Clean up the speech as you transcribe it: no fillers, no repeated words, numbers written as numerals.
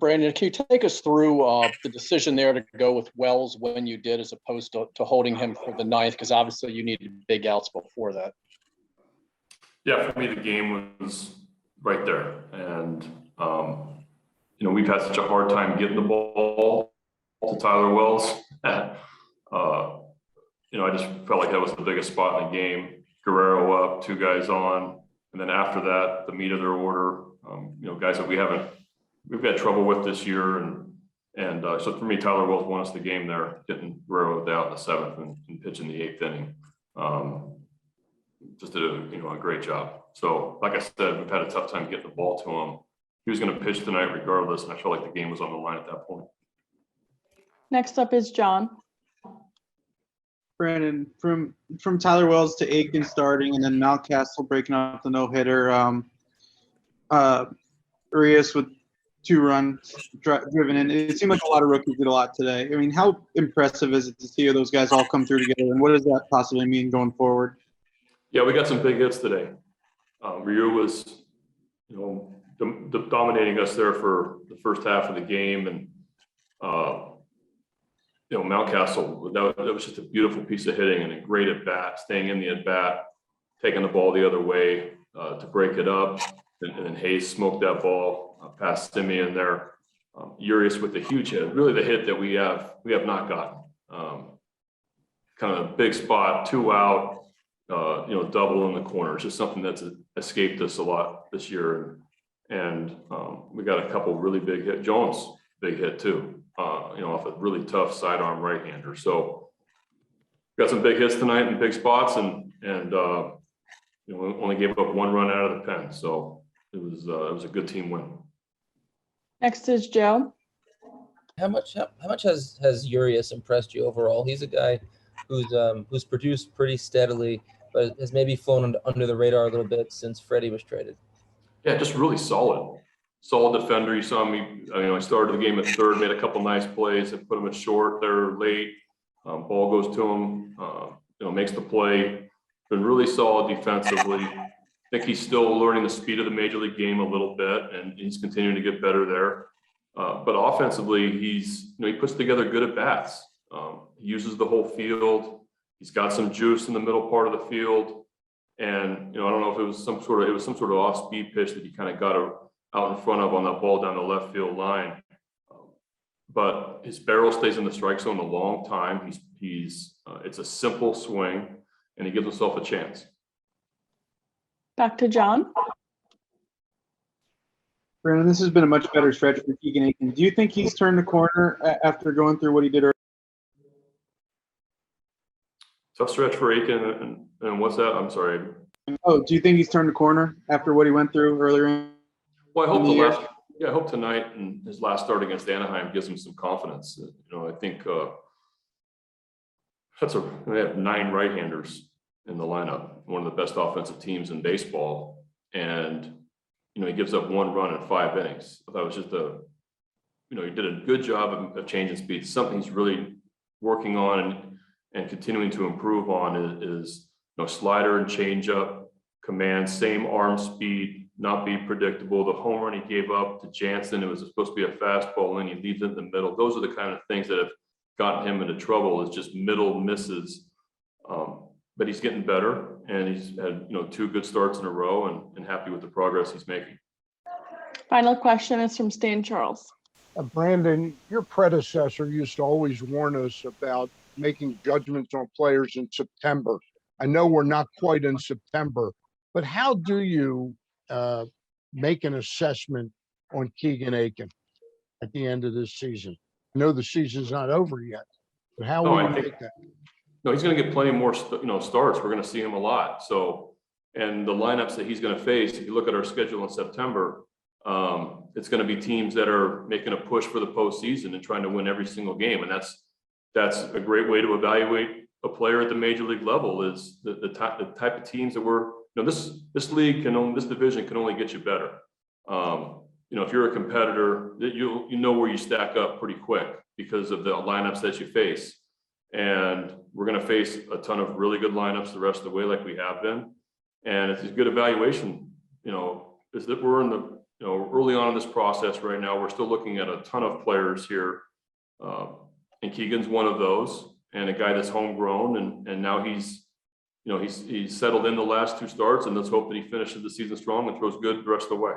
Brandon, can you take us through the decision there to go with Wells when you did, as opposed to holding him for the ninth? Because obviously you needed big outs before that. Yeah, for me, the game was right there. And, we've had such a hard time getting the ball to Tyler Wells. I just felt like that was the biggest spot in the game. Guerrero up, 2 guys on. And then after that, the meat of their order, guys that we've had trouble with this year. And so for me, Tyler Wells won us the game there, getting Guerrero out in the 7th and pitching the 8th inning. Just did a great job. So like I said, we've had a tough time getting the ball to him. He was going to pitch tonight regardless, and I felt like the game was on the line at that point. Next up is John. Brandon, from Tyler Wells to Akin starting, and then Mountcastle breaking up the no-hitter. Urias with 2 runs driven in. It seemed like a lot of rookies did a lot today. I mean, how impressive is it to see those guys all come through together, and what does that possibly mean going forward? Yeah, we got some big hits today. Ryu was, dominating us there for the first half of the game, and Mountcastle, that was just a beautiful piece of hitting and a great at bat, staying in the at bat, taking the ball the other way to break it up, and then Hayes smoked that ball past Simeon there. Urias with a huge hit, really the hit that we have not gotten. Kind of a big spot, 2 out. Double in the corner. It's just something that's escaped us a lot this year. And we got a couple really big hit. Jones, big hit too, off a really tough sidearm right-hander. So got some big hits tonight in big spots, and we only gave up 1 run out of the pen. So it was a good team win. Next is Joe. How much has Urias impressed you overall? He's a guy who's produced pretty steadily, but has maybe flown under the radar a little bit since Freddie was traded. Yeah, just really solid defender. You saw me. I started the game at third, made a couple nice plays, and put him at short there late. Ball goes to him. Makes the play. Been really solid defensively. I think he's still learning the speed of the major league game a little bit, and he's continuing to get better there. But offensively, he puts together good at bats. He uses the whole field. He's got some juice in the middle part of the field, and I don't know if it was some sort of off-speed pitch that he kind of got out in front of on that ball down the left field line. But his barrel stays in the strike zone a long time. It's a simple swing, and he gives himself a chance. Back to John. Brandon, this has been a much better stretch for Keegan Akin. Do you think he's turned the corner after going through what he did earlier? Tough stretch for Akin, and what's that? I'm sorry. Oh, do you think he's turned the corner after what he went through earlier? Well, I hope tonight and his last start against Anaheim gives him some confidence. I think they have 9 right-handers in the lineup, one of the best offensive teams in baseball, and he gives up 1 run in 5 innings. That was just he did a good job of changing speed. Something he's really working on and continuing to improve on is slider and changeup, command, same arm speed, not be predictable. The home run he gave up to Jansen, it was supposed to be a fastball, and he leaves it in the middle. Those are the kind of things that have gotten him into trouble, is just middle misses. But he's getting better, and he's had 2 good starts in a row, and happy with the progress he's making. Final question is from Stan Charles. Brandon, your predecessor used to always warn us about making judgments on players in September. I know we're not quite in September, but how do you make an assessment on Keegan Akin at the end of this season? I know the season's not over yet, but how will you make that? No, he's going to get plenty more starts. We're going to see him a lot. So, and the lineups that he's going to face, if you look at our schedule in September, it's going to be teams that are making a push for the postseason and trying to win every single game. And that's a great way to evaluate a player at the major league level, is the type of teams that this league this division can only get you better. If you're a competitor, that you know where you stack up pretty quick because of the lineups that you face. And we're going to face a ton of really good lineups the rest of the way, like we have been. And it's a good evaluation, is that we're in you know, early on in this process right now, we're still looking at a ton of players here. And Keegan's one of those, and a guy that's homegrown, and now he's, you know, he's settled in the last 2 starts, and let's hope that he finishes the season strong and throws good the rest of the way.